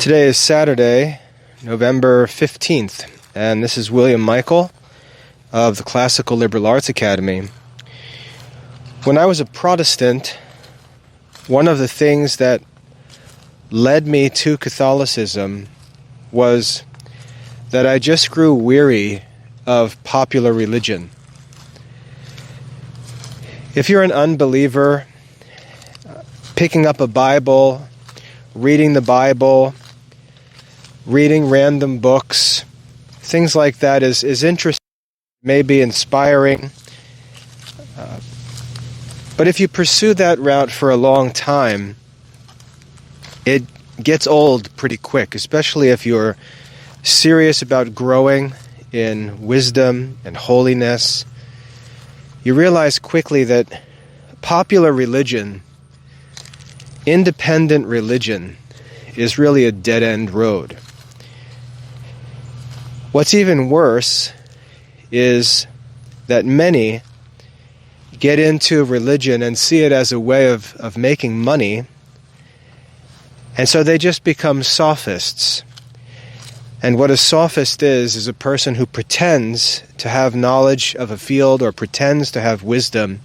Today is Saturday, November 15th, and this is William Michael of the Classical Liberal Arts Academy. When I was a Protestant, one of the things that led me to Catholicism was that I just grew weary of popular religion. If you're an unbeliever, picking up a Bible, reading the Bible, reading random books, things like that is interesting, maybe inspiring. But if you pursue that route for a long time, it gets old pretty quick, especially if you're serious about growing in wisdom and holiness. You realize quickly that popular religion, independent religion, is really a dead-end road. What's even worse is that many get into religion and see it as a way of making money, and so they just become sophists. And what a sophist is a person who pretends to have knowledge of a field or pretends to have wisdom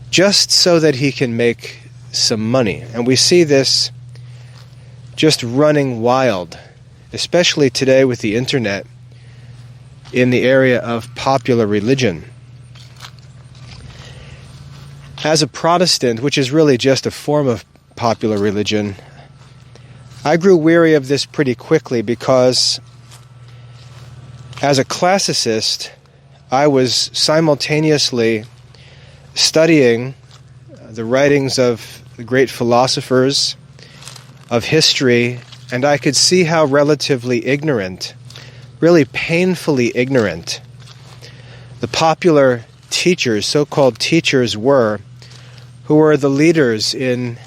just so that he can make some money. And we see this just running wild, especially today with the internet, in the area of popular religion. As a Protestant, which is really just a form of popular religion, I grew weary of this pretty quickly because as a classicist, I was simultaneously studying the writings of the great philosophers of history, and I could see how relatively ignorant, really painfully ignorant, the popular teachers, so-called teachers, were, who were the leaders in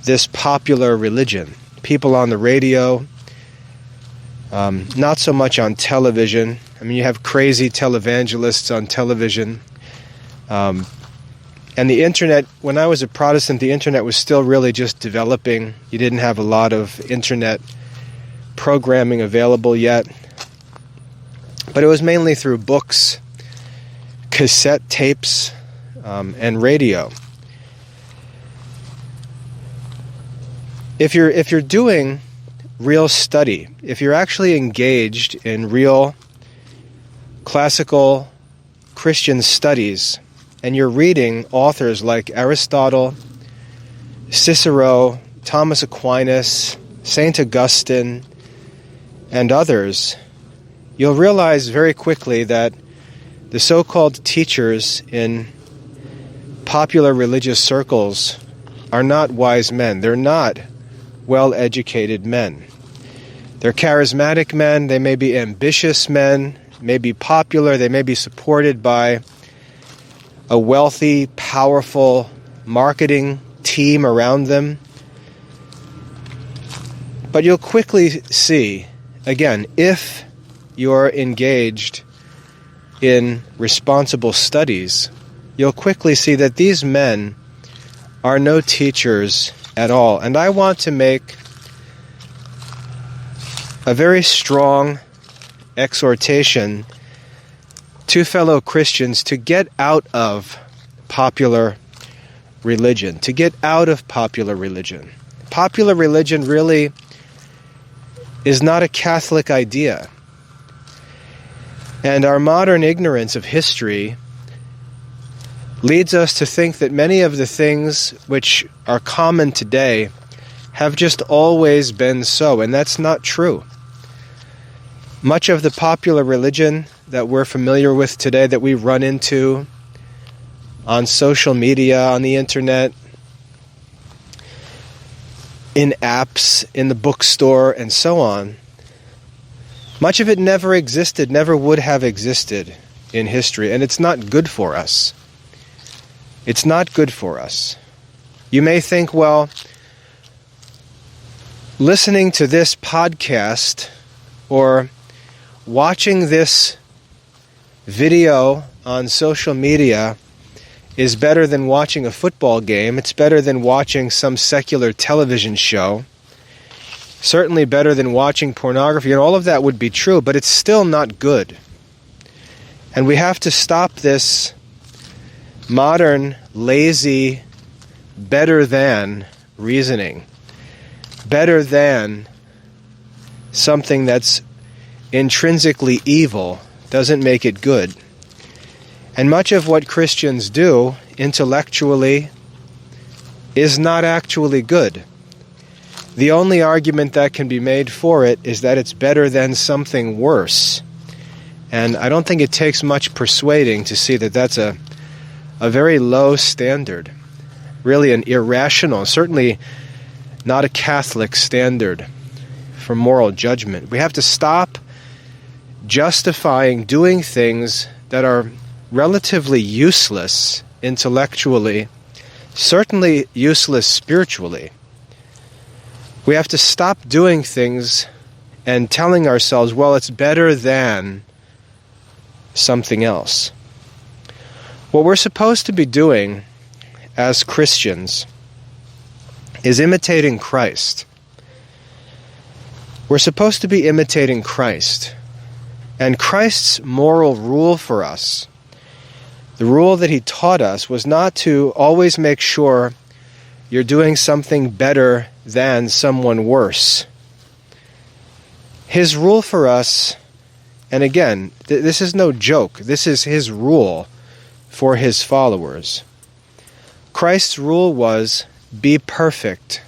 this popular religion. People on the radio, not so much on television. I mean, you have crazy televangelists on television. And the internet, when I was a Protestant, the internet was still really just developing. You didn't have a lot of internet programming available yet. But it was mainly through books, cassette tapes, and radio. If you're doing real study, if you're actually engaged in real classical Christian studies, and you're reading authors like Aristotle, Cicero, Thomas Aquinas, St. Augustine, and others, you'll realize very quickly that the so-called teachers in popular religious circles are not wise men. They're not well-educated men. They're charismatic men. They may be ambitious men, may be popular. They may be supported by a wealthy, powerful marketing team around them. But you'll quickly see, again, if you're engaged in responsible studies, you'll quickly see that these men are no teachers at all. And I want to make a very strong exhortation to fellow Christians to get out of popular religion, to get out of popular religion. Popular religion really is not a Catholic idea. And our modern ignorance of history leads us to think that many of the things which are common today have just always been so, and that's not true. Much of the popular religion that we're familiar with today, that we run into on social media, on the internet, in apps, in the bookstore, and so on, much of it never existed, never would have existed in history, and it's not good for us. It's not good for us. You may think, well, listening to this podcast or watching this video on social media is better than watching a football game. It's better than watching some secular television show. certainly better than watching pornography, and all of that would be true, but it's still not good. And we have to stop this modern, lazy, better than reasoning. Better than something that's intrinsically evil doesn't make it good. And much of what Christians do intellectually is not actually good. The only argument that can be made for it is that it's better than something worse. And I don't think it takes much persuading to see that that's a very low standard. Really an irrational, certainly not a Catholic standard for moral judgment. We have to stop justifying doing things that are relatively useless intellectually, certainly useless spiritually. We have to stop doing things and telling ourselves, well, it's better than something else. What we're supposed to be doing as Christians is imitating Christ. We're supposed to be imitating Christ. And Christ's moral rule for us, the rule that he taught us, was not to always make sure you're doing something better than someone worse. His rule for us, and again, this is no joke, this is his rule for his followers. Christ's rule was, be perfect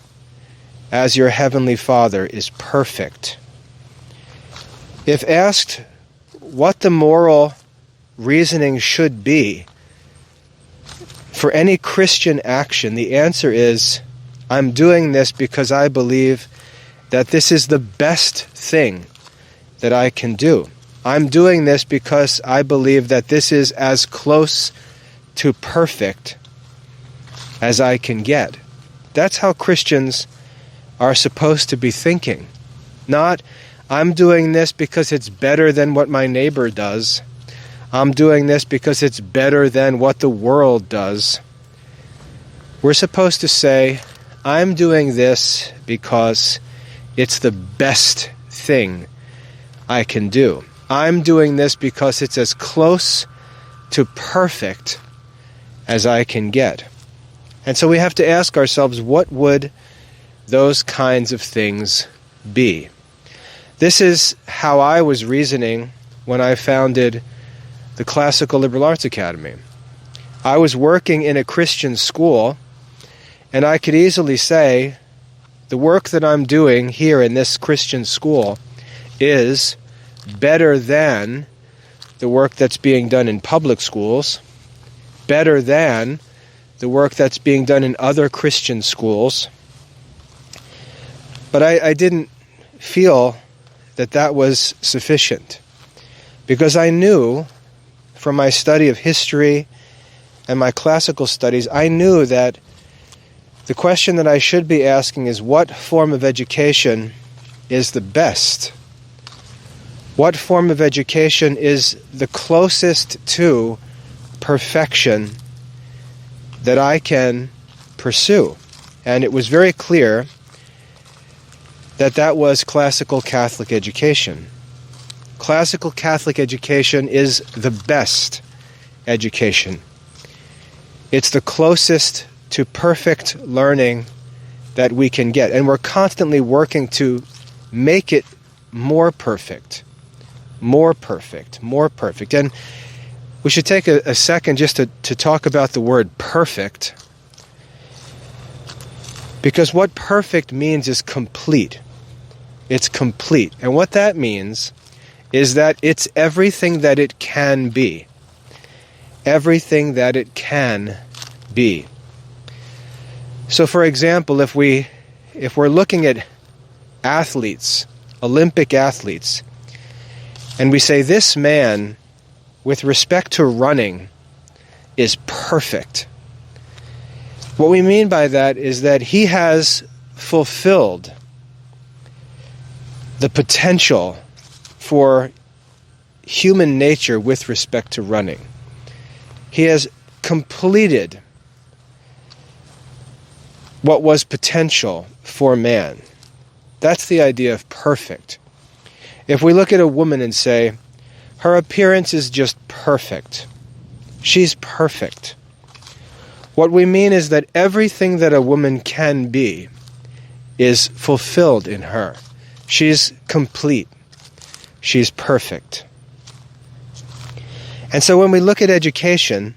as your heavenly Father is perfect. If asked what the moral reasoning should be for any Christian action, the answer is, I'm doing this because I believe that this is the best thing that I can do. I'm doing this because I believe that this is as close to perfect as I can get. That's how Christians are supposed to be thinking. Not, I'm doing this because it's better than what my neighbor does. I'm doing this because it's better than what the world does. We're supposed to say, I'm doing this because it's the best thing I can do. I'm doing this because it's as close to perfect as I can get. And so we have to ask ourselves, what would those kinds of things be? This is how I was reasoning when I founded the Classical Liberal Arts Academy. I was working in a Christian school, and I could easily say, the work that I'm doing here in this Christian school is better than the work that's being done in public schools, better than the work that's being done in other Christian schools. But I didn't feel that that was sufficient, because I knew from my study of history and my classical studies, I knew that the question that I should be asking is, what form of education is the best? What form of education is the closest to perfection that I can pursue? And it was very clear that that was classical Catholic education. Classical Catholic education is the best education. It's the closest to perfect learning that we can get. And we're constantly working to make it more perfect, more perfect, more perfect. And we should take a second just to talk about the word perfect, because what perfect means is complete. It's complete. And what that means is that it's everything that it can be. Everything that it can be. So for example, if we're looking at athletes, Olympic athletes, and we say this man, with respect to running, is perfect. What we mean by that is that he has fulfilled the potential for human nature with respect to running. He has completed what was potential for man. That's the idea of perfect. If we look at a woman and say, her appearance is just perfect, she's perfect, what we mean is that everything that a woman can be is fulfilled in her. She's complete. She's perfect. And so when we look at education,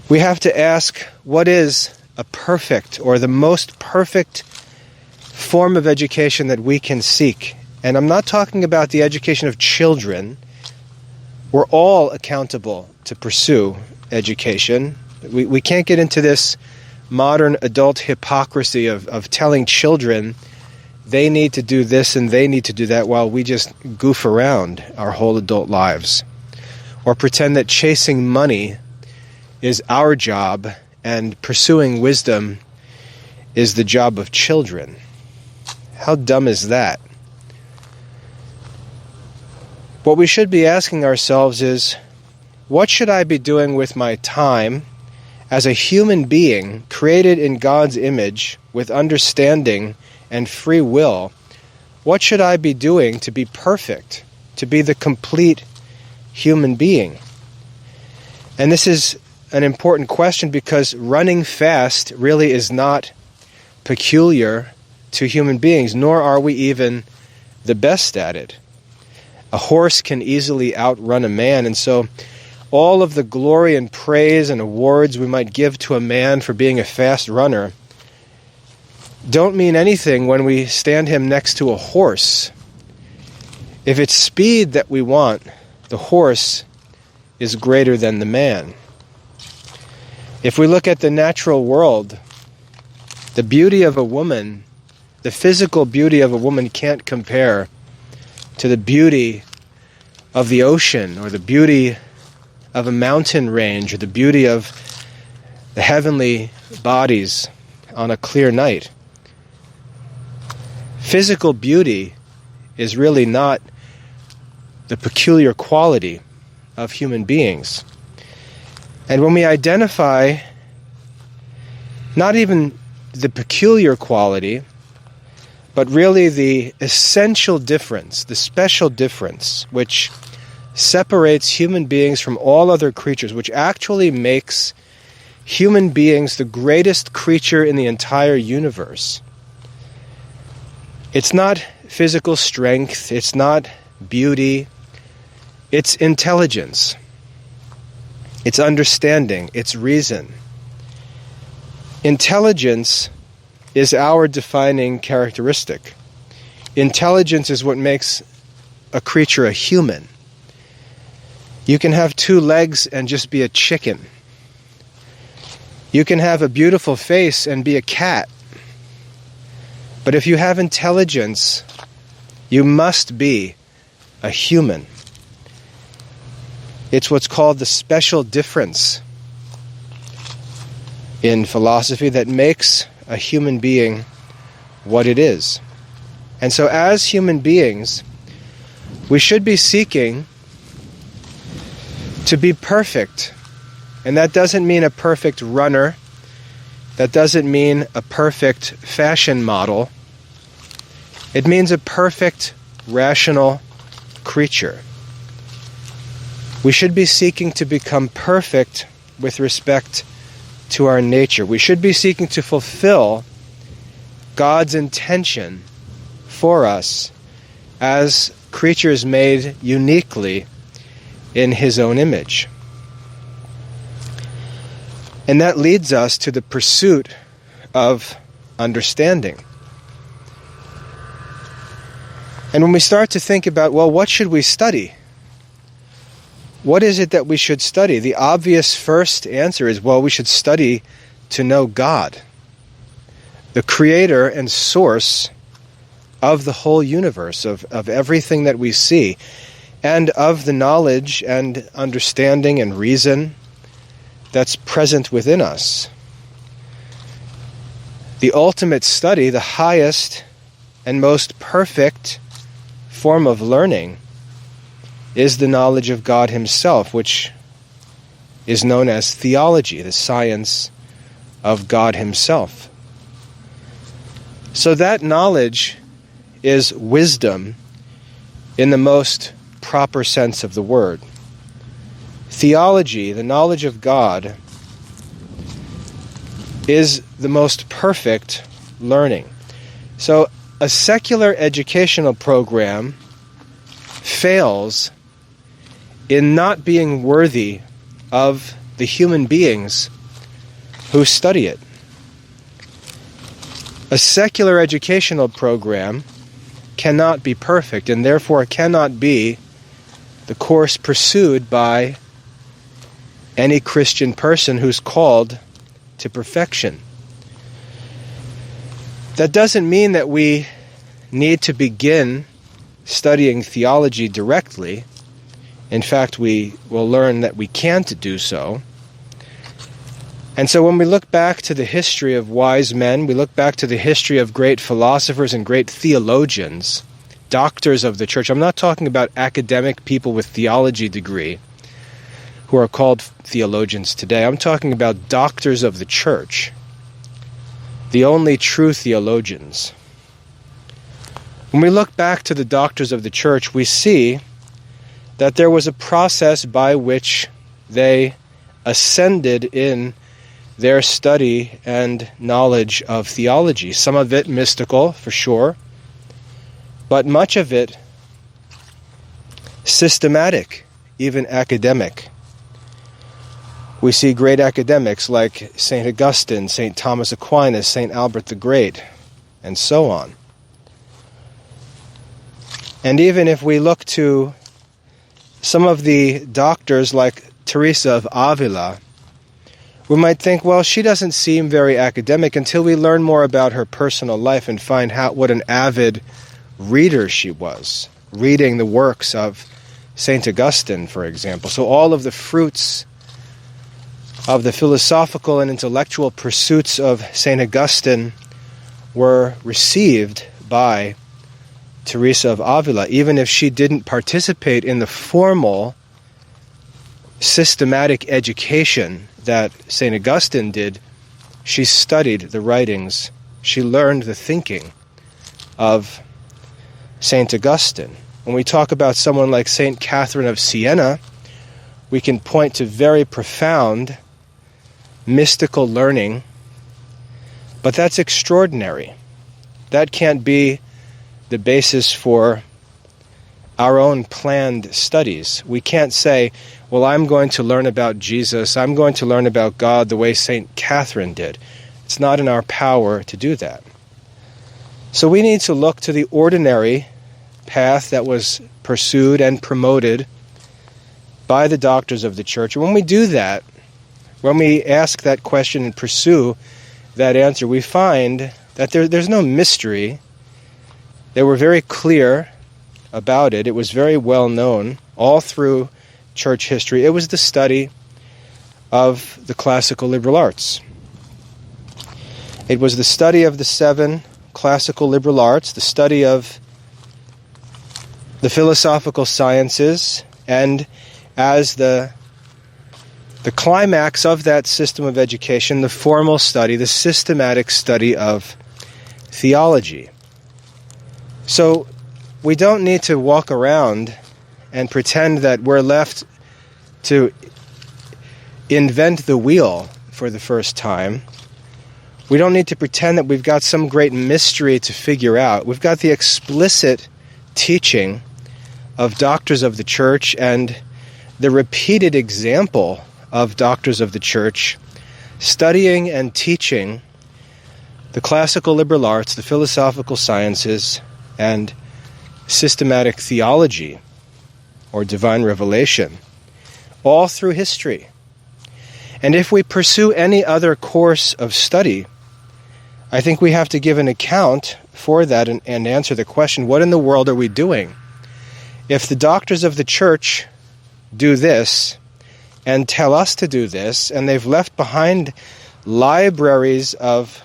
we have to ask, what is a perfect or the most perfect form of education that we can seek? And I'm not talking about the education of children. We're all accountable to pursue education. We can't get into this modern adult hypocrisy of telling children they need to do this and they need to do that while we just goof around our whole adult lives. Or pretend that chasing money is our job and pursuing wisdom is the job of children. How dumb is that? What we should be asking ourselves is, what should I be doing with my time as a human being created in God's image with understanding and free will? What should I be doing to be perfect, to be the complete human being? And this is an important question because running fast really is not peculiar to human beings, nor are we even the best at it. A horse can easily outrun a man, and so all of the glory and praise and awards we might give to a man for being a fast runner don't mean anything when we stand him next to a horse. If it's speed that we want, the horse is greater than the man. If we look at the natural world, the beauty of a woman, the physical beauty of a woman can't compare to the beauty of the ocean or the beauty of a mountain range or the beauty of the heavenly bodies on a clear night. Physical beauty is really not the peculiar quality of human beings. And when we identify not even the peculiar quality, but really the essential difference, the special difference, which separates human beings from all other creatures, which actually makes human beings the greatest creature in the entire universe. It's not physical strength, it's not beauty, it's intelligence, it's understanding, it's reason. Intelligence is our defining characteristic. Intelligence is what makes a creature a human. You can have 2 legs and just be a chicken. You can have a beautiful face and be a cat. But if you have intelligence, you must be a human. It's what's called the special difference in philosophy that makes a human being what it is. And so as human beings, we should be seeking to be perfect. And that doesn't mean a perfect runner. That doesn't mean a perfect fashion model. It means a perfect, rational creature. We should be seeking to become perfect with respect to our nature. We should be seeking to fulfill God's intention for us as creatures made uniquely in His own image. And that leads us to the pursuit of understanding. And when we start to think about, well, what should we study? What is it that we should study? The obvious first answer is, well, we should study to know God, the creator and source of the whole universe, of everything that we see, and of the knowledge and understanding and reason that's present within us. The ultimate study, the highest and most perfect form of learning, is the knowledge of God Himself, which is known as theology, the science of God Himself. So that knowledge is wisdom in the most proper sense of the word. Theology, the knowledge of God, is the most perfect learning. So a secular educational program fails in not being worthy of the human beings who study it. A secular educational program cannot be perfect, and therefore cannot be the course pursued by any Christian person who's called to perfection. That doesn't mean that we need to begin studying theology directly. In fact, we will learn that we can't do so. And so when we look back to the history of wise men, we look back to the history of great philosophers and great theologians, doctors of the church. I'm not talking about academic people with theology degree who are called theologians today. I'm talking about doctors of the church, the only true theologians. When we look back to the doctors of the church, we see that there was a process by which they ascended in their study and knowledge of theology. Some of it mystical, for sure, but much of it systematic, even academic. We see great academics like St. Augustine, St. Thomas Aquinas, St. Albert the Great, and so on. And even if we look to some of the doctors like Teresa of Avila, we might think, well, she doesn't seem very academic, until we learn more about her personal life and find out what an avid reader she was, reading the works of St. Augustine, for example. So all of the fruits of the philosophical and intellectual pursuits of St. Augustine were received by Teresa of Avila, even if she didn't participate in the formal systematic education that St. Augustine did. She studied the writings. She learned the thinking of St. Augustine. When we talk about someone like St. Catherine of Siena, we can point to very profound mystical learning, but that's extraordinary. That can't be the basis for our own planned studies. We can't say, well, I'm going to learn about Jesus, I'm going to learn about God the way St. Catherine did. It's not in our power to do that. So we need to look to the ordinary path that was pursued and promoted by the doctors of the church. And when we do that, when we ask that question and pursue that answer, we find that there's no mystery. They were very clear about it. It was very well known all through church history. It was the study of the classical liberal arts. It was the study of the 7 classical liberal arts, the study of the philosophical sciences, and as the climax of that system of education, the formal study, the systematic study of theology. So we don't need to walk around and pretend that we're left to invent the wheel for the first time. We don't need to pretend that we've got some great mystery to figure out. We've got the explicit teaching of doctors of the church and the repeated example of doctors of the church studying and teaching the classical liberal arts, the philosophical sciences, and systematic theology, or divine revelation, all through history. And if we pursue any other course of study, I think we have to give an account for that and answer the question, what in the world are we doing? If the doctors of the church do this and tell us to do this, and they've left behind libraries of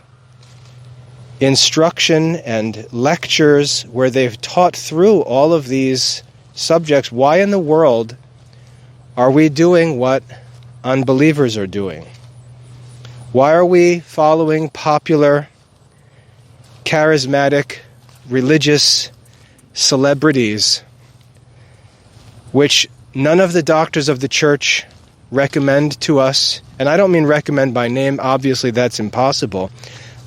instruction and lectures where they've taught through all of these subjects, why in the world are we doing what unbelievers are doing? Why are we following popular charismatic religious celebrities, which none of the doctors of the church recommend to us. And I don't mean recommend by name, obviously that's impossible,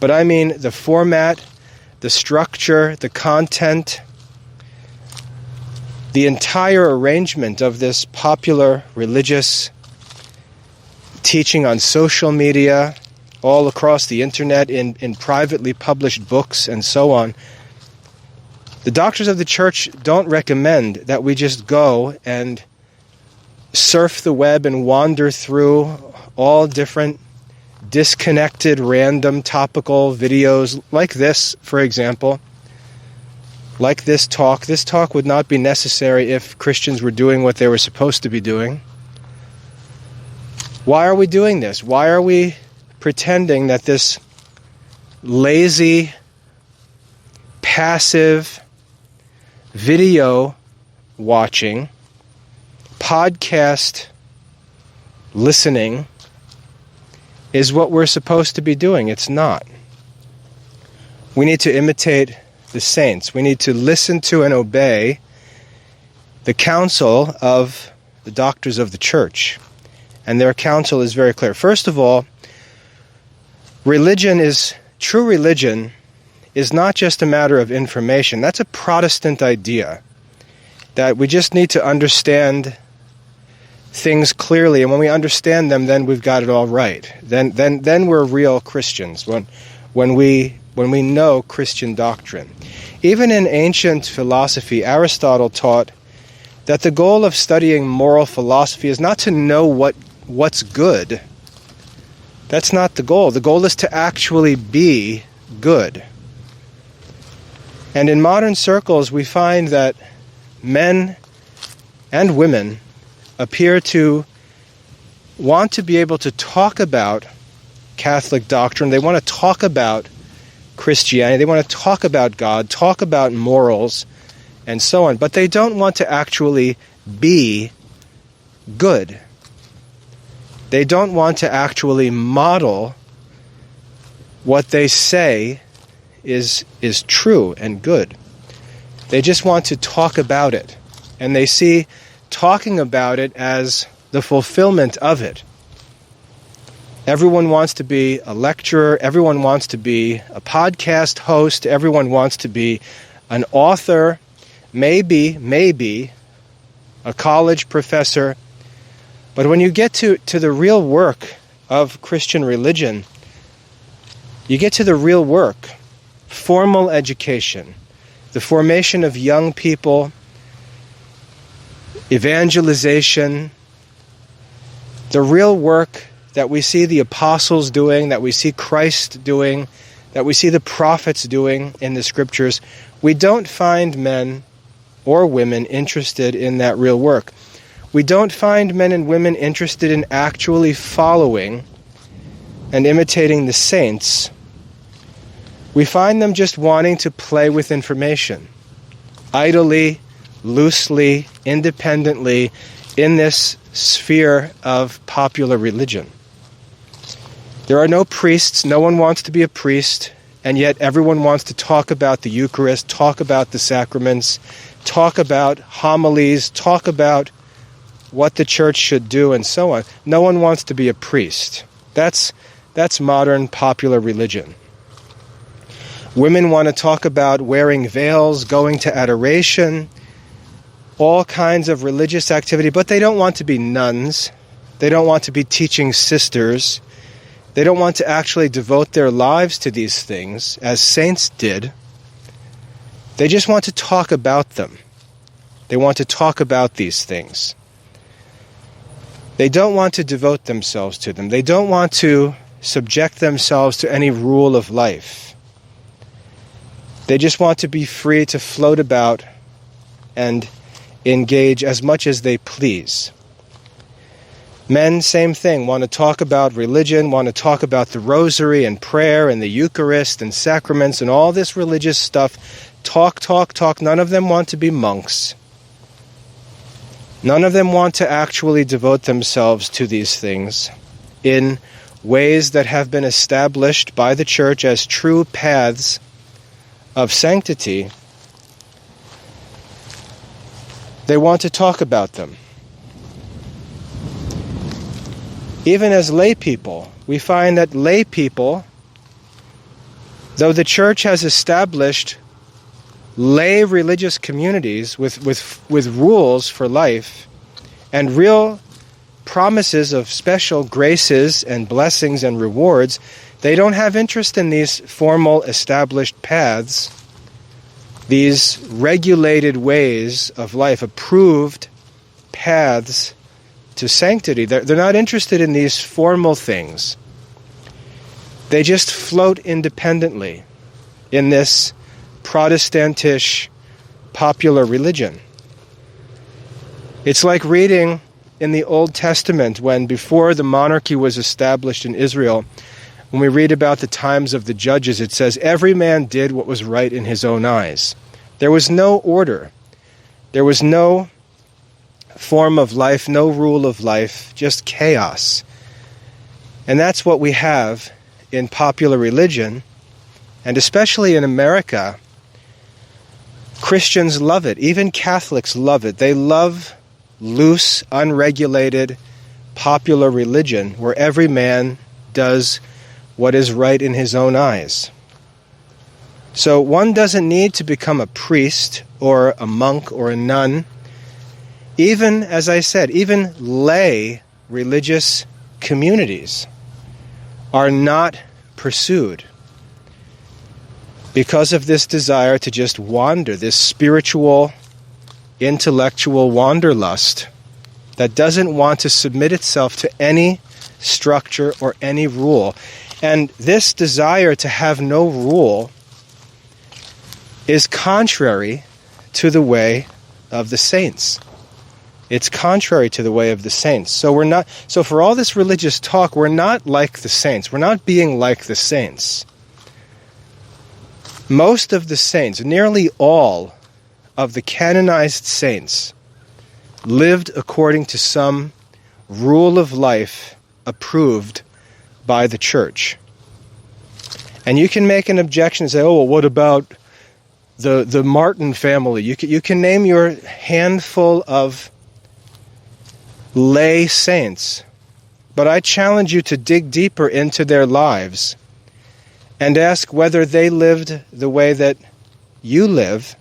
but I mean the format, the structure, the content, the entire arrangement of this popular religious teaching on social media, all across the internet, in privately published books and so on. The doctors of the church don't recommend that we just go and surf the web and wander through all different disconnected, random, topical videos like this, for example. Like this talk. This talk would not be necessary if Christians were doing what they were supposed to be doing. Why are we doing this? Why are we pretending that this lazy, passive, video watching, podcast listening is what we're supposed to be doing? It's not. We need to imitate the saints. We need to listen to and obey the counsel of the doctors of the church. And their counsel is very clear. First of all, true religion is not just a matter of information. That's a Protestant idea, that we just need to understand things clearly, and when we understand them, then we've got it all right. Then we're real Christians, when we know Christian doctrine. Even in ancient philosophy, Aristotle taught that the goal of studying moral philosophy is not to know what's good. That's not the goal. The goal is to actually be good. And in modern circles, we find that men and women appear to want to be able to talk about Catholic doctrine. They want to talk about Christianity. They want to talk about God, talk about morals, and so on. But they don't want to actually be good. They don't want to actually model what they say is true and good. They just want to talk about it. And they see talking about it as the fulfillment of it. Everyone wants to be a lecturer. Everyone wants to be a podcast host. Everyone wants to be an author, maybe a college professor. But when you get to the real work of Christian religion, you get to the real work, formal education, the formation of young people, evangelization, the real work that we see the apostles doing, that we see Christ doing, that we see the prophets doing in the scriptures. We don't find men or women interested in that real work. We don't find men and women interested in actually following and imitating the saints. We find them just wanting to play with information, idly, loosely, independently, in this sphere of popular religion. There are no priests. No one wants to be a priest, and yet everyone wants to talk about the Eucharist, talk about the sacraments, talk about homilies, talk about what the church should do, and so on. No one wants to be a priest. That's modern popular religion. Women want to talk about wearing veils, going to adoration, all kinds of religious activity, but they don't want to be nuns. They don't want to be teaching sisters. They don't want to actually devote their lives to these things, as saints did. They just want to talk about them. They want to talk about these things. They don't want to devote themselves to them. They don't want to subject themselves to any rule of life. They just want to be free to float about and engage as much as they please. Men, same thing, want to talk about religion, want to talk about the rosary and prayer and the Eucharist and sacraments and all this religious stuff. Talk. None of them want to be monks. None of them want to actually devote themselves to these things in ways that have been established by the church as true paths of sanctity, they want to talk about them. Even as lay people, we find that lay people, though the church has established lay religious communities with rules for life and real promises of special graces and blessings and rewards, they don't have interest in these formal established paths, these regulated ways of life, approved paths to sanctity. They're not interested in these formal things. They just float independently in this Protestantish popular religion. It's like reading in the Old Testament when, before the monarchy was established in Israel, when we read about the times of the judges, it says, every man did what was right in his own eyes. There was no order. There was no form of life, no rule of life, just chaos. And that's what we have in popular religion, and especially in America. Christians love it. Even Catholics love it. They love loose, unregulated, popular religion where every man does what is right in his own eyes. So one doesn't need to become a priest or a monk or a nun. Even, as I said, even lay religious communities are not pursued because of this desire to just wander, this spiritual, intellectual wanderlust that doesn't want to submit itself to any structure or any rule. And this desire to have no rule is contrary to the way of the saints. It's contrary to the way of the saints. So for all this religious talk, we're not like the saints. We're not being like the saints. Most of the saints, nearly all of the canonized saints, lived according to some rule of life approved by the church. And you can make an objection and say, oh, well, what about the Martin family? You can name your handful of lay saints, but I challenge you to dig deeper into their lives and ask whether they lived the way that you live.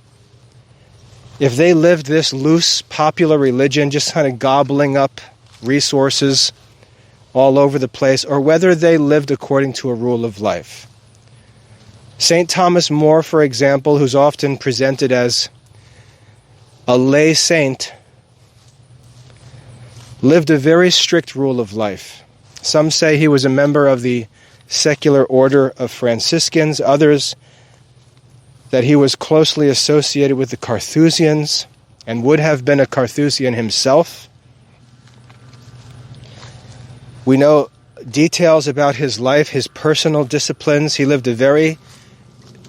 If they lived this loose, popular religion, just kind of gobbling up resources all over the place, or whether they lived according to a rule of life. St. Thomas More, for example, who's often presented as a lay saint, lived a very strict rule of life. Some say he was a member of the secular order of Franciscans, others that he was closely associated with the Carthusians and would have been a Carthusian himself. We know details about his life, his personal disciplines. He lived a very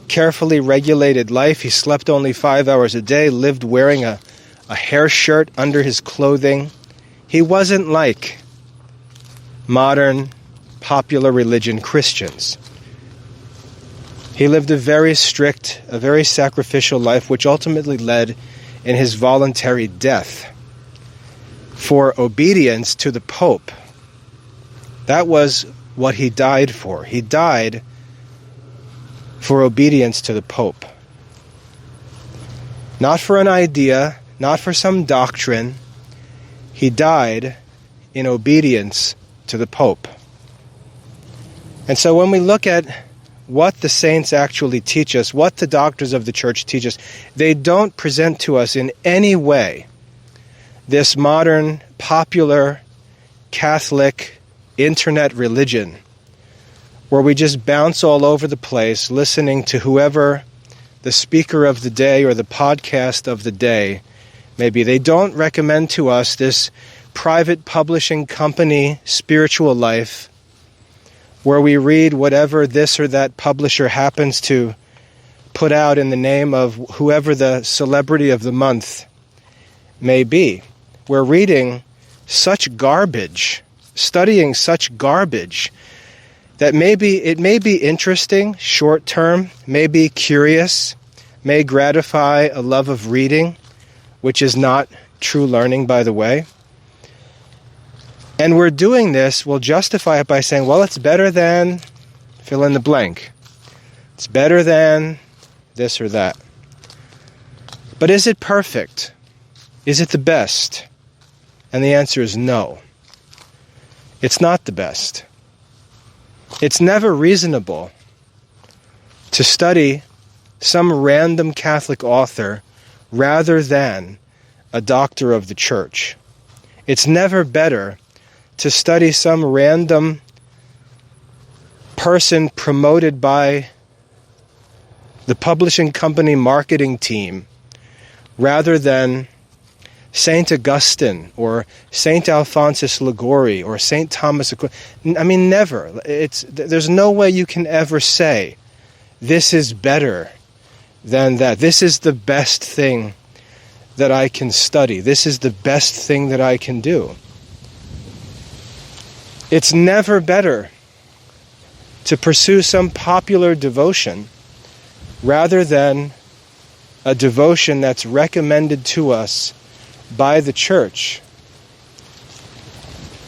carefully regulated life. He slept only 5 hours a day, lived wearing a hair shirt under his clothing. He wasn't like modern popular religion Christians. He lived a very strict, a very sacrificial life, which ultimately led in his voluntary death for obedience to the Pope. That was what he died for. He died for obedience to the Pope. Not for an idea, not for some doctrine. He died in obedience to the Pope. And so when we look at what the saints actually teach us, what the doctors of the church teach us, they don't present to us in any way this modern, popular, Catholic, internet religion where we just bounce all over the place listening to whoever the speaker of the day or the podcast of the day may be. They don't recommend to us this private publishing company spiritual life where we read whatever this or that publisher happens to put out in the name of whoever the celebrity of the month may be. We're reading such garbage, studying such garbage, that it may be interesting, short term, may be curious, may gratify a love of reading, which is not true learning, by the way. And we're doing this, we'll justify it by saying, well, it's better than fill in the blank. It's better than this or that. But is it perfect? Is it the best? And the answer is no. It's not the best. It's never reasonable to study some random Catholic author rather than a doctor of the church. It's never better to study some random person promoted by the publishing company marketing team rather than Saint Augustine or Saint Alphonsus Liguori or Saint Thomas Aquinas. I mean, never. There's no way you can ever say, this is better than that. This is the best thing that I can study. This is the best thing that I can do. It's never better to pursue some popular devotion rather than a devotion that's recommended to us by the church.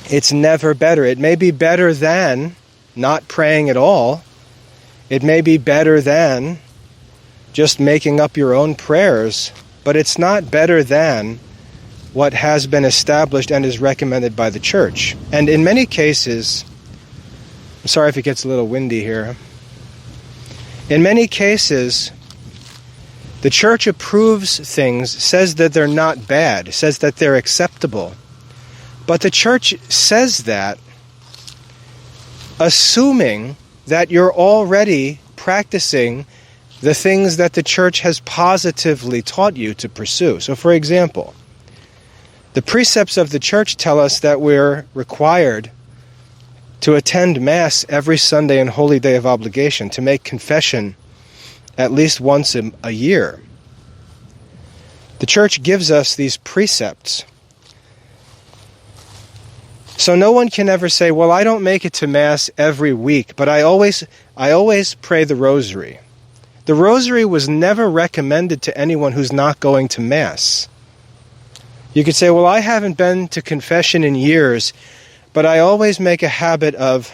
It's never better. It may be better than not praying at all. It may be better than just making up your own prayers, but it's not better than what has been established and is recommended by the church. And in many cases, I'm sorry if it gets a little windy here. In many cases, the church approves things, says that they're not bad, says that they're acceptable. But the church says that assuming that you're already practicing the things that the church has positively taught you to pursue. So, for example, the precepts of the church tell us that we're required to attend Mass every Sunday and holy day of obligation, to make confession at least once a year. The church gives us these precepts. So no one can ever say, well, I don't make it to Mass every week, but I always pray the Rosary. The Rosary was never recommended to anyone who's not going to Mass. You could say, well, I haven't been to confession in years, but I always make a habit of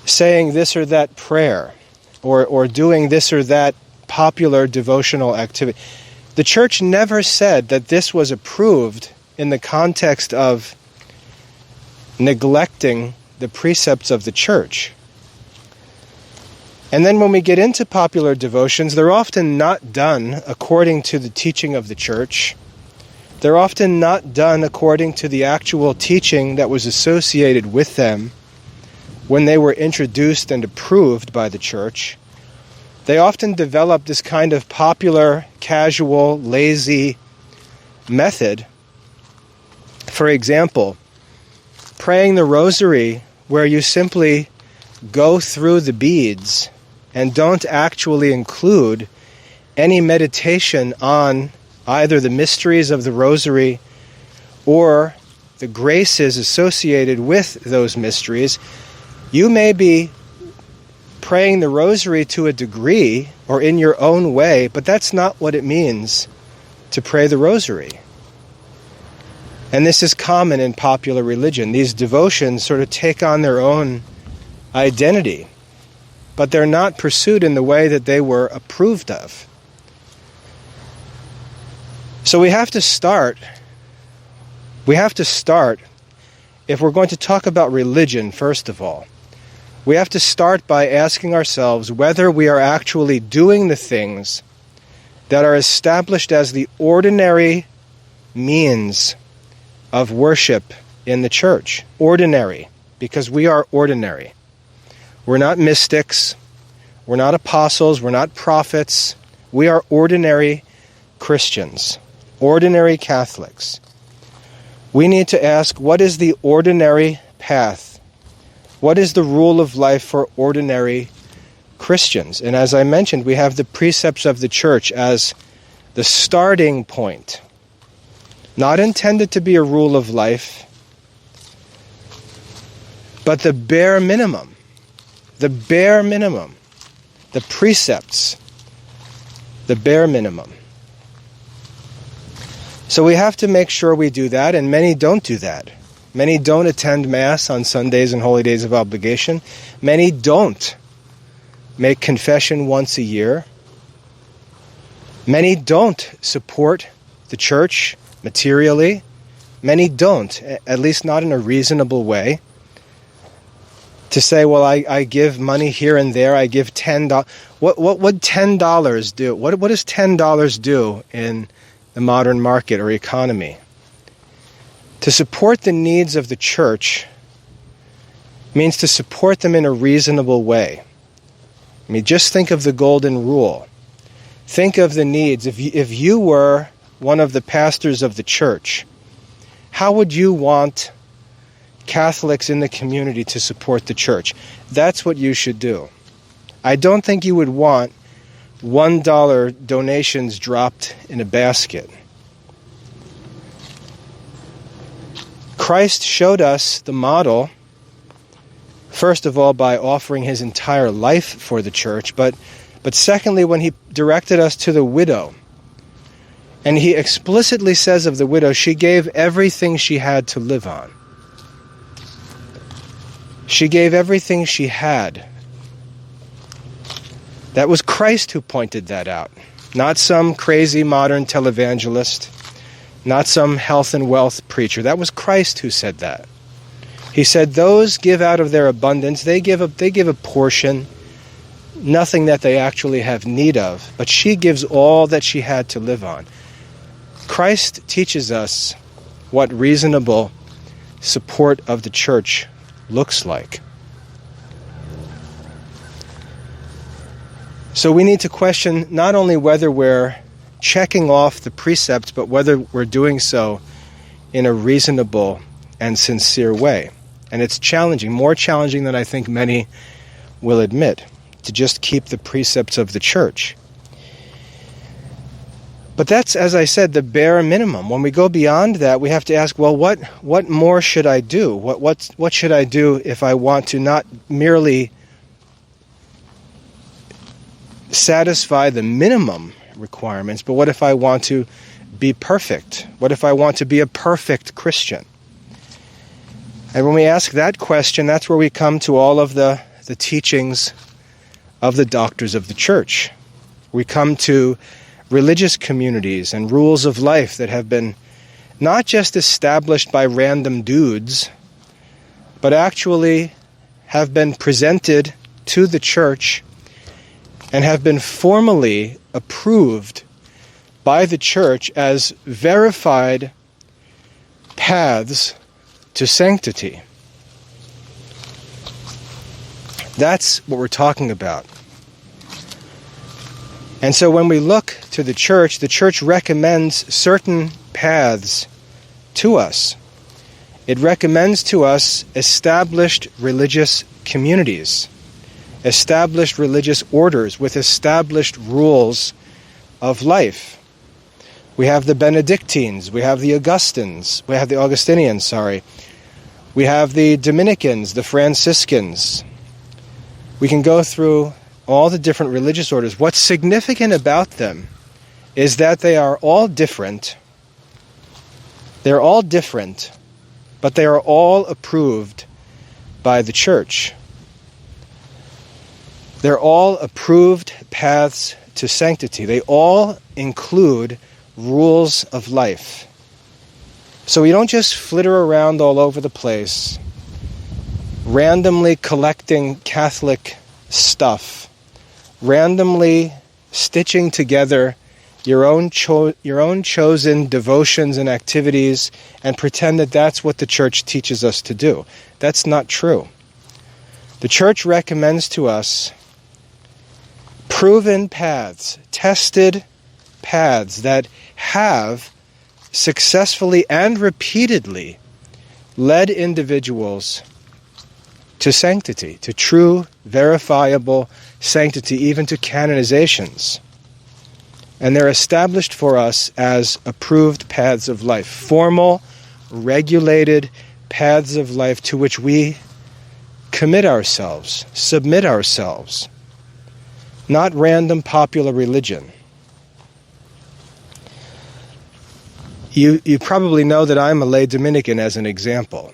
saying this or that prayer, or doing this or that popular devotional activity. The church never said that this was approved in the context of neglecting the precepts of the church. And then when we get into popular devotions, they're often not done according to the teaching of the church. They're often not done according to the actual teaching that was associated with them when they were introduced and approved by the church. They often develop this kind of popular, casual, lazy method. For example, praying the Rosary, where you simply go through the beads and don't actually include any meditation on either the mysteries of the Rosary or the graces associated with those mysteries. You may be praying the Rosary to a degree or in your own way, but that's not what it means to pray the Rosary. And this is common in popular religion. These devotions sort of take on their own identity, but they're not pursued in the way that they were approved of. So we have to start, if we're going to talk about religion, first of all, we have to start by asking ourselves whether we are actually doing the things that are established as the ordinary means of worship in the church. Ordinary, because we are ordinary. We're not mystics, we're not apostles, we're not prophets. We are ordinary Christians, ordinary Catholics. We need to ask, what is the ordinary path? What is the rule of life for ordinary Christians? And as I mentioned, we have the precepts of the church as the starting point, not intended to be a rule of life, But the bare minimum, the precepts, the bare minimum. So we have to make sure we do that, and many don't do that. Many don't attend Mass on Sundays and holy days of obligation. Many don't make confession once a year. Many don't support the church materially. Many don't, at least not in a reasonable way. To say, well, I give money here and there, I give $10. What would $10 do? What does $10 do in the modern market or economy? To support the needs of the church means to support them in a reasonable way. I mean, just think of the golden rule. Think of the needs. If you were one of the pastors of the church, how would you want Catholics in the community to support the church? That's what you should do. I don't think you would want $1 donations dropped in a basket. Christ showed us the model, first of all, by offering his entire life for the church, but secondly, when he directed us to the widow. And he explicitly says of the widow, she gave everything she had to live on. She gave everything she had. That was Christ who pointed that out, not some crazy modern televangelist, not some health and wealth preacher. That was Christ who said that. He said, those give out of their abundance. They give a portion, nothing that they actually have need of, but she gives all that she had to live on. Christ teaches us what reasonable support of the church looks like. So we need to question not only whether we're checking off the precepts, but whether we're doing so in a reasonable and sincere way. And it's challenging, more challenging than I think many will admit, to just keep the precepts of the church. But that's, as I said, the bare minimum. When we go beyond that, we have to ask, well, what more should I do? What should I do if I want to not merely satisfy the minimum requirements, but what if I want to be perfect? What if I want to be a perfect Christian? And when we ask that question, that's where we come to all of the teachings of the doctors of the church. We come to religious communities and rules of life that have been not just established by random dudes, but actually have been presented to the church and have been formally approved by the church as verified paths to sanctity. That's what we're talking about. And so when we look to the church recommends certain paths to us. It recommends to us established religious communities, established religious orders with established rules of life. We have the Benedictines, we have the Augustinians, we have the Dominicans, the Franciscans. We can go through all the different religious orders. What's significant about them is that they are all different. They're all different, but they are all approved by the church. They're all approved paths to sanctity. They all include rules of life. So we don't just flitter around all over the place, randomly collecting Catholic stuff, randomly stitching together your own chosen devotions and activities and pretend that that's what the church teaches us to do. That's not true. The church recommends to us proven paths, tested paths that have successfully and repeatedly led individuals to sanctity, to true, verifiable sanctity, even to canonizations. And they're established for us as approved paths of life, formal, regulated paths of life to which we commit ourselves, submit ourselves, not random popular religion. You probably know that I'm a lay Dominican as an example.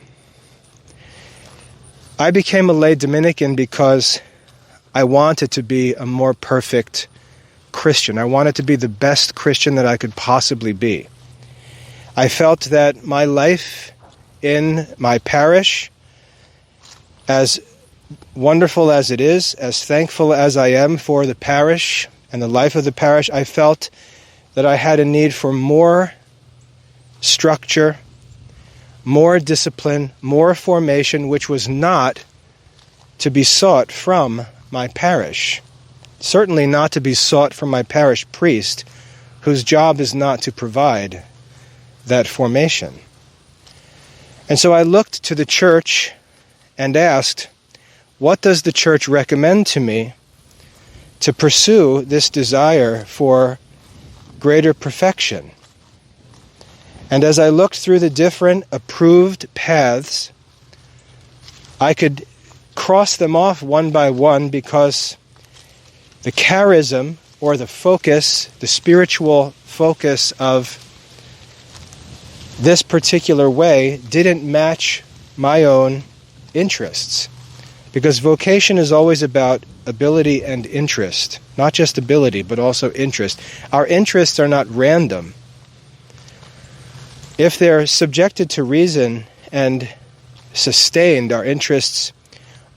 I became a lay Dominican because I wanted to be a more perfect Christian. I wanted to be the best Christian that I could possibly be. I felt that my life in my parish, as wonderful as it is, as thankful as I am for the parish and the life of the parish, I felt that I had a need for more structure, more discipline, more formation, which was not to be sought from my parish. Certainly not to be sought from my parish priest, whose job is not to provide that formation. And so I looked to the church and asked, what does the church recommend to me to pursue this desire for greater perfection? And as I looked through the different approved paths, I could cross them off one by one because the charism, or the focus, the spiritual focus of this particular way didn't match my own interests. Because vocation is always about ability and interest. Not just ability, but also interest. Our interests are not random. If they're subjected to reason and sustained, our interests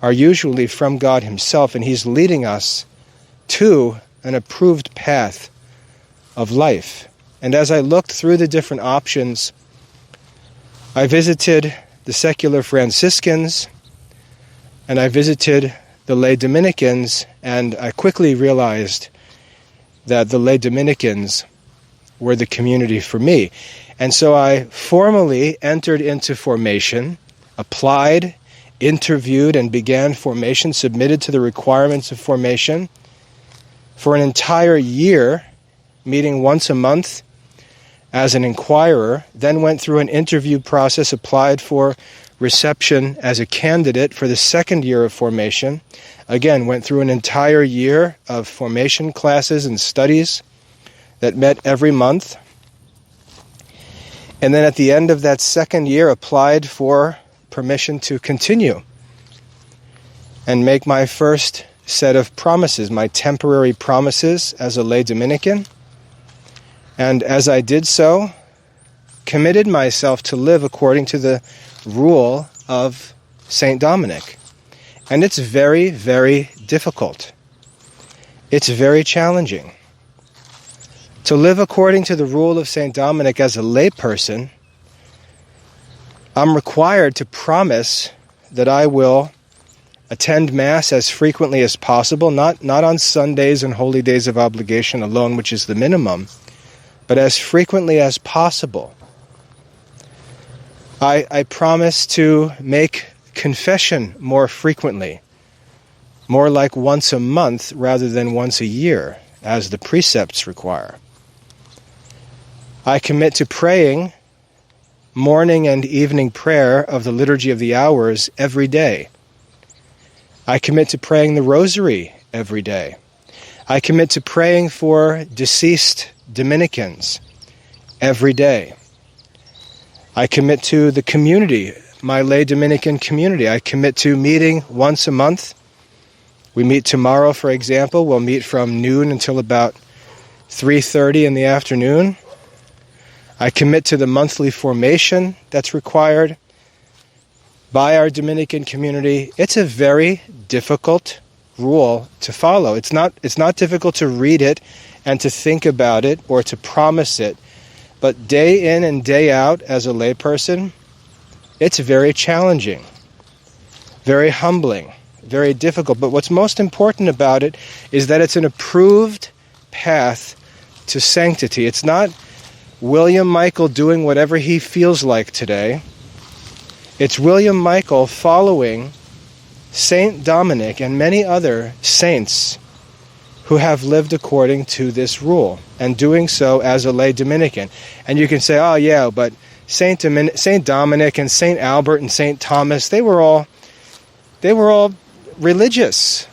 are usually from God Himself, and He's leading us to an approved path of life. And as I looked through the different options, I visited the secular Franciscans, and I visited the lay Dominicans, and I quickly realized that the lay Dominicans were the community for me. And so I formally entered into formation, applied, interviewed, and began formation, submitted to the requirements of formation for an entire year, meeting once a month as an inquirer, then went through an interview process, applied for reception as a candidate for the second year of formation. Again, went through an entire year of formation classes and studies that met every month. And then at the end of that second year, applied for permission to continue and make my first set of promises, my temporary promises as a lay Dominican. And as I did so, committed myself to live according to the rule of Saint Dominic. And it's very, very difficult. It's very challenging. To live according to the rule of Saint Dominic as a layperson, I'm required to promise that I will attend Mass as frequently as possible, not on Sundays and holy days of obligation alone, which is the minimum, but as frequently as possible. I promise to make confession more frequently, more like once a month rather than once a year, as the precepts require. I commit to praying morning and evening prayer of the Liturgy of the Hours every day. I commit to praying the Rosary every day. I commit to praying for deceased Dominicans every day. I commit to the community, my lay Dominican community. I commit to meeting once a month. We meet tomorrow, for example. We'll meet from noon until about 3:30 in the afternoon. I commit to the monthly formation that's required by our Dominican community. It's a very difficult rule to follow. It's not difficult to read it and to think about it or to promise it. But day in and day out as a layperson, it's very challenging, very humbling, very difficult. But what's most important about it is that it's an approved path to sanctity. It's not William Michael doing whatever he feels like today. It's William Michael following Saint Dominic and many other saints who have lived according to this rule, and doing so as a lay Dominican. And you can say, oh yeah, but Saint Dominic and Saint Albert and Saint Thomas, they were all They were all religious.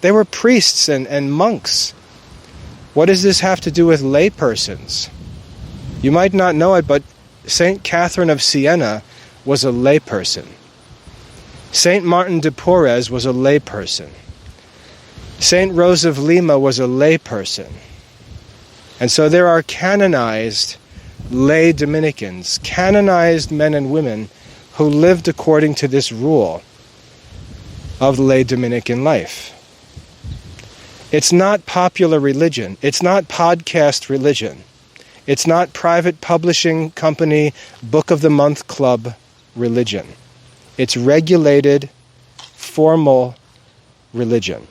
They were priests and monks. What does this have to do with laypersons? You might not know it, but St. Catherine of Siena was a layperson. St. Martin de Porres was a layperson. St. Rose of Lima was a layperson. And so there are canonized lay Dominicans, canonized men and women who lived according to this rule of lay Dominican life. It's not popular religion. It's not podcast religion. It's not private publishing company, book of the month club religion. It's regulated, formal religion.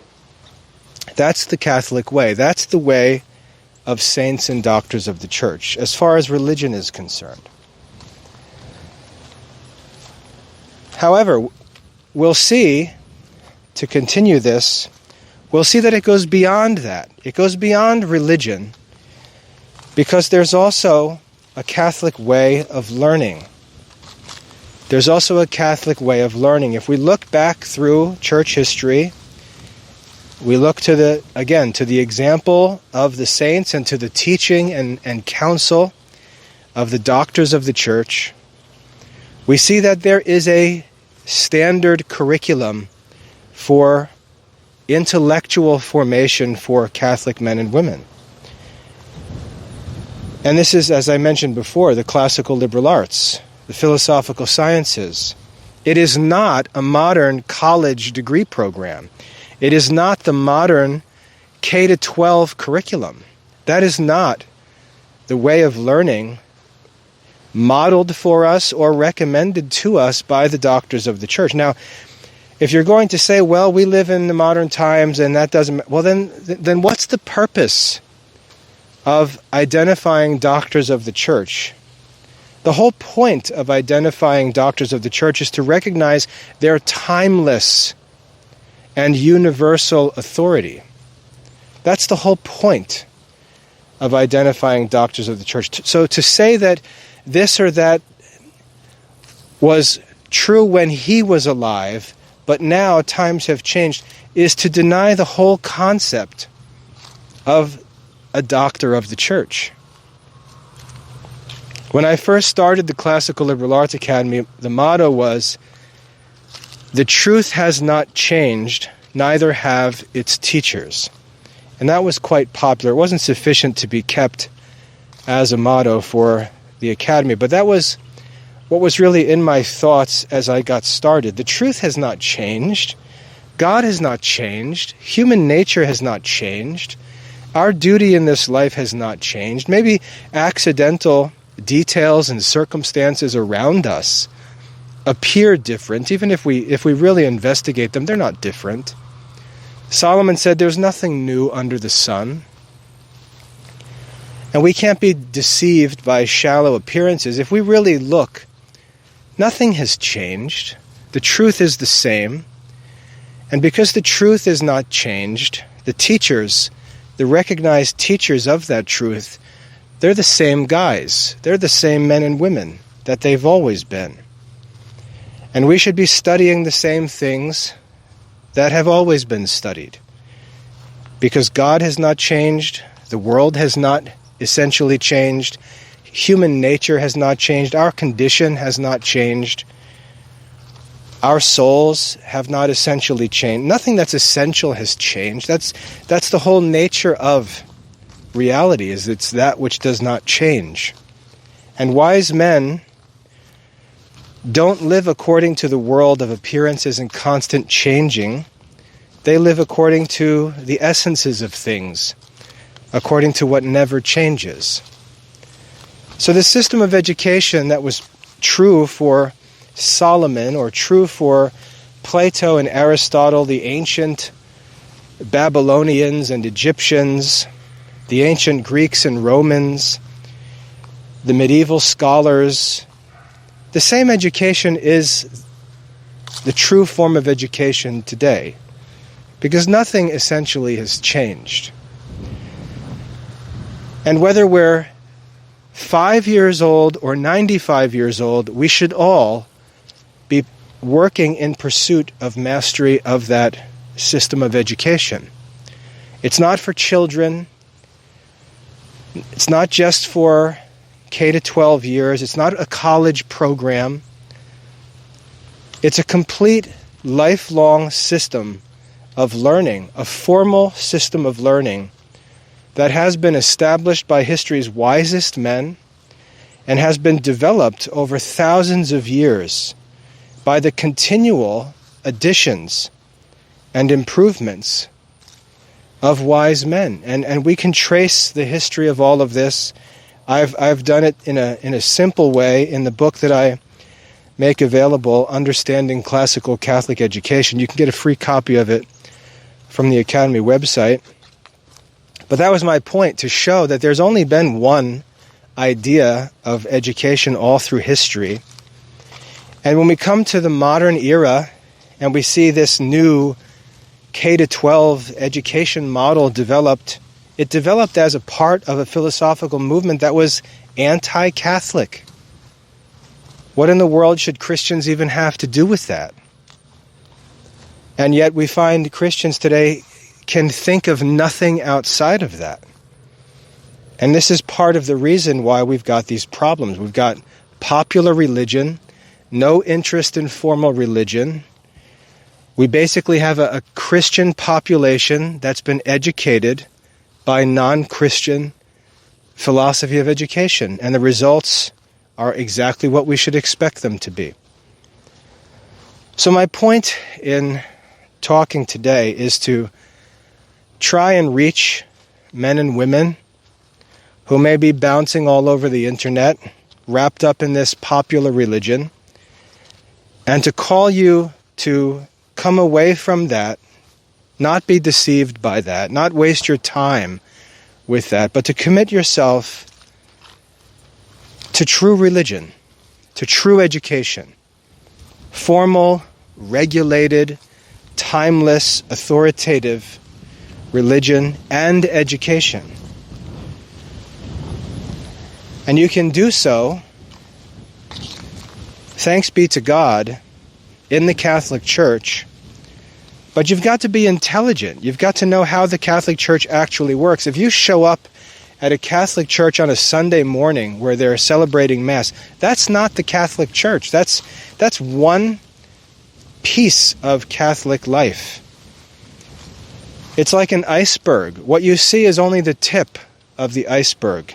That's the Catholic way. That's the way of saints and doctors of the Church, as far as religion is concerned. However, we'll see, to continue this, we'll see that it goes beyond that. It goes beyond religion, because there's also a Catholic way of learning. There's also a Catholic way of learning. If we look back through church history, we look to the example of the saints and to the teaching and counsel of the doctors of the Church, we see that there is a standard curriculum for intellectual formation for Catholic men and women. And this is, as I mentioned before, the classical liberal arts, the philosophical sciences. It is not a modern college degree program. It is not the modern K-12 curriculum. That is not the way of learning modeled for us or recommended to us by the doctors of the Church. Now, if you're going to say, well, we live in the modern times and that doesn't, well, then what's the purpose of identifying doctors of the Church? The whole point of identifying doctors of the Church is to recognize their timeless and universal authority. That's the whole point of identifying doctors of the Church. So to say that this or that was true when he was alive, but now times have changed, is to deny the whole concept of a doctor of the Church. When I first started the Classical Liberal Arts Academy, the motto was, "The truth has not changed, neither have its teachers." And that was quite popular. It wasn't sufficient to be kept as a motto for the Academy, but that was what was really in my thoughts as I got started. The truth has not changed. God has not changed. Human nature has not changed. Our duty in this life has not changed. Maybe accidental details and circumstances around us appear different. Even if we really investigate them, they're not different. Solomon said there's nothing new under the sun. And we can't be deceived by shallow appearances. If we really look, nothing has changed. The truth is the same. And because the truth is not changed, the teachers, the recognized teachers of that truth, they're the same guys. They're the same men and women that they've always been. And we should be studying the same things that have always been studied. Because God has not changed, the world has not essentially changed, human nature has not changed, our condition has not changed, our souls have not essentially changed. Nothing that's essential has changed. That's the whole nature of reality, is it's that which does not change. And wise men don't live according to the world of appearances and constant changing. They live according to the essences of things, according to what never changes. So the system of education that was true for Solomon, or true for Plato and Aristotle, the ancient Babylonians and Egyptians, the ancient Greeks and Romans, the medieval scholars, the same education is the true form of education today, because nothing essentially has changed. And whether we're 5 years old or 95 years old, we should all be working in pursuit of mastery of that system of education. It's not for children. It's not just for K to 12 years. It's not a college program. It's a complete lifelong system of learning, a formal system of learning that has been established by history's wisest men and has been developed over thousands of years by the continual additions and improvements of wise men. And we can trace the history of all of this. I've done it in a simple way in the book that I make available, Understanding Classical Catholic Education. You can get a free copy of it from the Academy website. But that was my point, to show that there's only been one idea of education all through history. And when we come to the modern era and we see this new K to 12 education model developed, it developed as a part of a philosophical movement that was anti-Catholic. What in the world should Christians even have to do with that? And yet we find Christians today can think of nothing outside of that. And this is part of the reason why we've got these problems. We've got popular religion, no interest in formal religion. We basically have a Christian population that's been educated by non-Christian philosophy of education. And the results are exactly what we should expect them to be. So my point in talking today is to try and reach men and women who may be bouncing all over the internet, wrapped up in this popular religion, and to call you to come away from that, not be deceived by that, not waste your time with that, but to commit yourself to true religion, to true education, formal, regulated, timeless, authoritative religion and education. And you can do so, thanks be to God, in the Catholic Church. But you've got to be intelligent. You've got to know how the Catholic Church actually works. If you show up at a Catholic church on a Sunday morning where they're celebrating Mass, that's not the Catholic Church. That's one piece of Catholic life. It's like an iceberg. What you see is only the tip of the iceberg.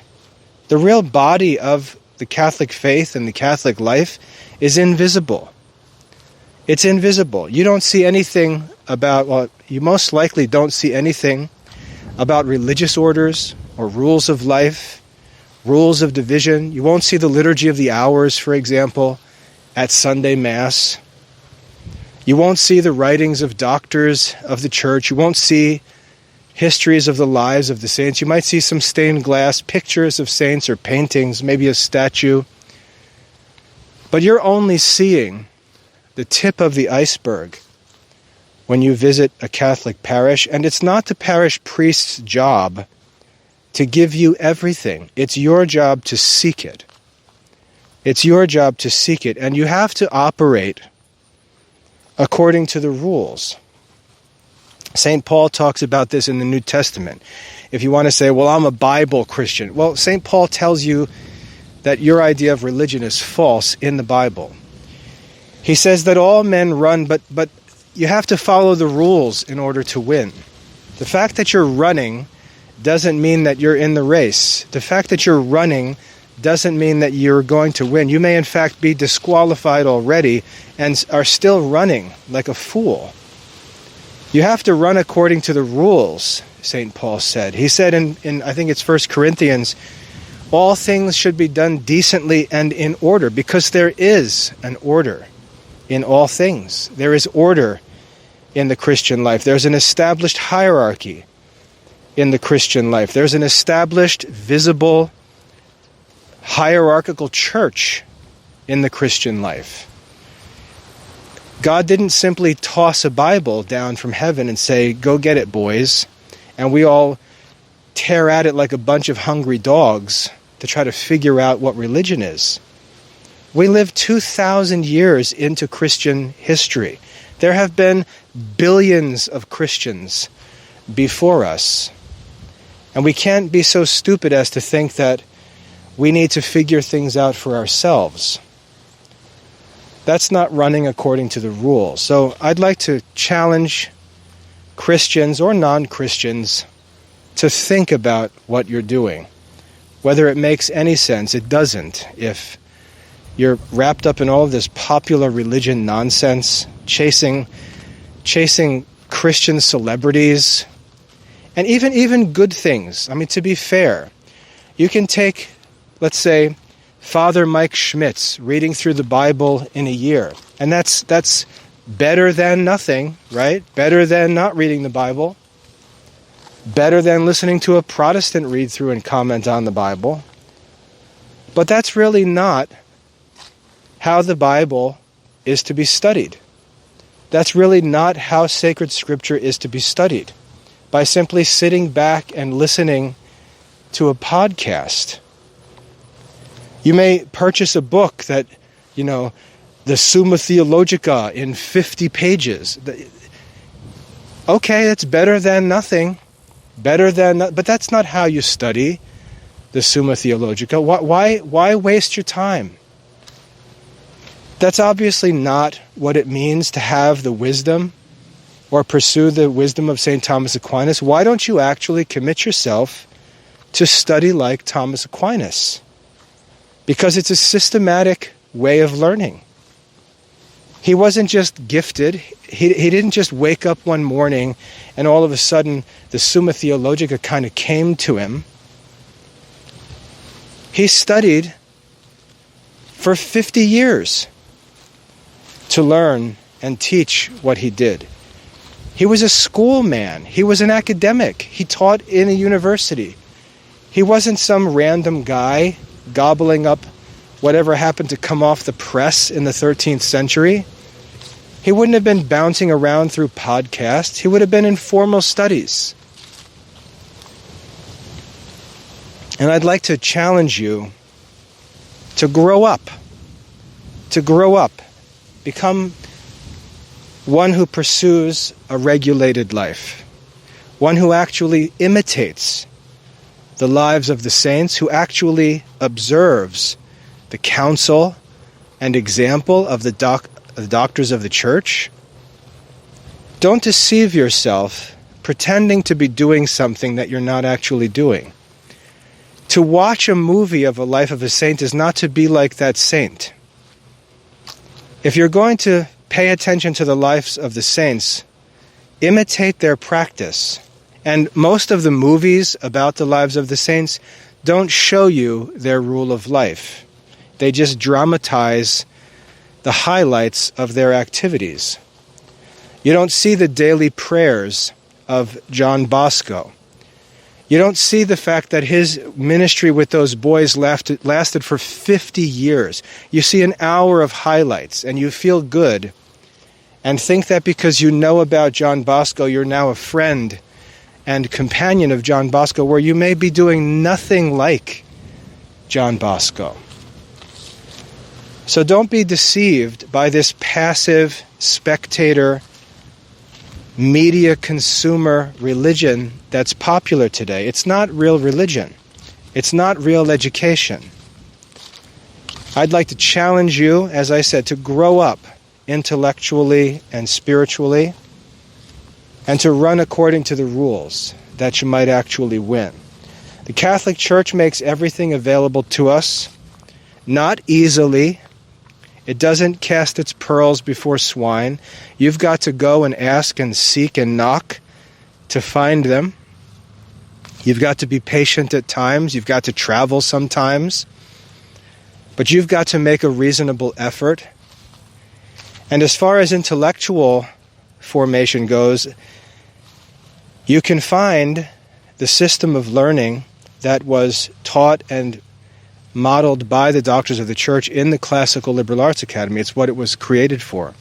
The real body of the Catholic faith and the Catholic life is invisible. It's invisible. You don't see anything about, well, you most likely don't see anything about religious orders or rules of life, rules of division. You won't see the liturgy of the hours, for example, at Sunday Mass. You won't see the writings of doctors of the church. You won't see histories of the lives of the saints. You might see some stained glass pictures of saints or paintings, maybe a statue. But you're only seeing the tip of the iceberg when you visit a Catholic parish, and it's not the parish priest's job to give you everything. It's your job to seek it. It's your job to seek it, and you have to operate according to the rules. St. Paul talks about this in the New Testament. If you want to say, well, I'm a Bible Christian. Well, St. Paul tells you that your idea of religion is false in the Bible. He says that all men run, but you have to follow the rules in order to win. The fact that you're running doesn't mean that you're in the race. The fact that you're running doesn't mean that you're going to win. You may in fact be disqualified already and are still running like a fool. You have to run according to the rules, St. Paul said. He said in I think it's 1 Corinthians, all things should be done decently and in order, because there is an order in all things. There is order in the Christian life. There's an established hierarchy in the Christian life. There's an established, visible, hierarchical church in the Christian life. God didn't simply toss a Bible down from heaven and say, go get it, boys, and we all tear at it like a bunch of hungry dogs to try to figure out what religion is. We live 2,000 years into Christian history. There have been billions of Christians before us. And we can't be so stupid as to think that we need to figure things out for ourselves. That's not running according to the rules. So I'd like to challenge Christians or non-Christians to think about what you're doing. Whether it makes any sense, it doesn't. If you're wrapped up in all of this popular religion nonsense, chasing Christian celebrities, and even good things. I mean, to be fair, you can take, let's say, Father Mike Schmitz reading through the Bible in a year. And that's better than nothing, right? Better than not reading the Bible. Better than listening to a Protestant read through and comment on the Bible. But that's really not how the Bible is to be studied. That's really not how sacred scripture is to be studied. By simply sitting back and listening to a podcast. You may purchase a book that, the Summa Theologica in 50 pages. Okay, it's better than nothing. But that's not how you study the Summa Theologica. Why waste your time? That's obviously not what it means to have the wisdom or pursue the wisdom of St. Thomas Aquinas. Why don't you actually commit yourself to study like Thomas Aquinas? Because it's a systematic way of learning. He wasn't just gifted. He didn't just wake up one morning and all of a sudden the Summa Theologica kind of came to him. He studied for 50 years to learn and teach what he did. He was a schoolman. He was an academic. He taught in a university. He wasn't some random guy gobbling up whatever happened to come off the press in the 13th century. He wouldn't have been bouncing around through podcasts. He would have been in formal studies. And I'd like to challenge you to grow up. To grow up. Become one who pursues a regulated life. One who actually imitates the lives of the saints, who actually observes the counsel and example of the doctors of the church. Don't deceive yourself pretending to be doing something that you're not actually doing. To watch a movie of a life of a saint is not to be like that saint. If you're going to pay attention to the lives of the saints, imitate their practice. And most of the movies about the lives of the saints don't show you their rule of life. They just dramatize the highlights of their activities. You don't see the daily prayers of John Bosco. You don't see the fact that his ministry with those boys lasted for 50 years. You see an hour of highlights and you feel good and think that because you know about John Bosco, you're now a friend and companion of John Bosco, where you may be doing nothing like John Bosco. So don't be deceived by this passive spectator media consumer religion that's popular today. It's not real religion. It's not real education. I'd like to challenge you, as I said, to grow up intellectually and spiritually and to run according to the rules that you might actually win. The Catholic Church makes everything available to us, not easily. It doesn't cast its pearls before swine. You've got to go and ask and seek and knock to find them. You've got to be patient at times. You've got to travel sometimes. But you've got to make a reasonable effort. And as far as intellectual formation goes, you can find the system of learning that was taught and modeled by the doctors of the church in the Classical Liberal Arts Academy. It's what it was created for.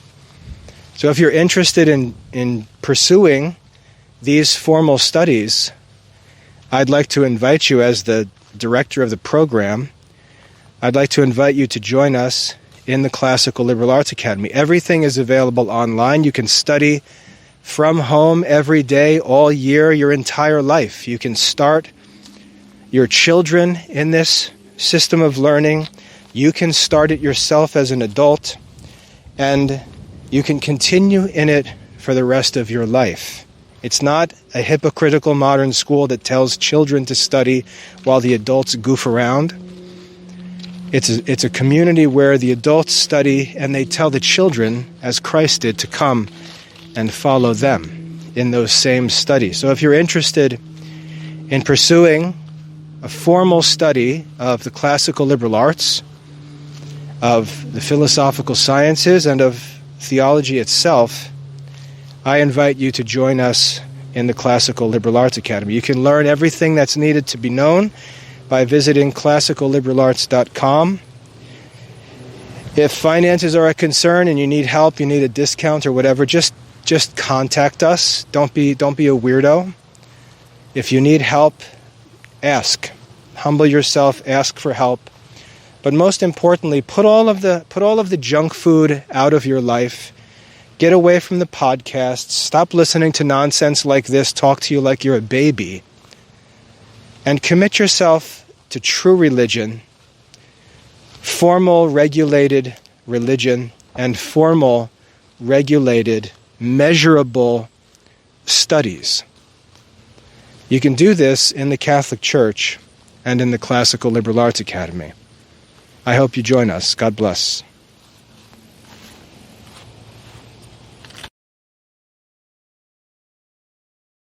So if you're interested in pursuing these formal studies, I'd like to invite you, as the director of the program, I'd like to invite you to join us in the Classical Liberal Arts Academy. Everything is available online. You can study from home every day, all year, your entire life. You can start your children in this system of learning. You can start it yourself as an adult, and you can continue in it for the rest of your life. It's not a hypocritical modern school that tells children to study while the adults goof around. It's a community where the adults study and they tell the children, as Christ did, to come and follow them in those same studies. So if you're interested in pursuing a formal study of the classical liberal arts, of the philosophical sciences, and of theology itself, I invite you to join us in the Classical Liberal Arts Academy. You can learn everything that's needed to be known by visiting classicalliberarts.com. If finances are a concern and you need help, you need a discount or whatever, just contact us. Don't be a weirdo. If you need help, ask. Humble yourself, ask for help. But most importantly, put all of the junk food out of your life. Get away from the podcasts. Stop listening to nonsense like this talk to you like you're a baby. And commit yourself to true religion, formal, regulated religion, and formal, regulated, measurable studies. You can do this in the Catholic Church and in the Classical Liberal Arts Academy. I hope you join us. God bless.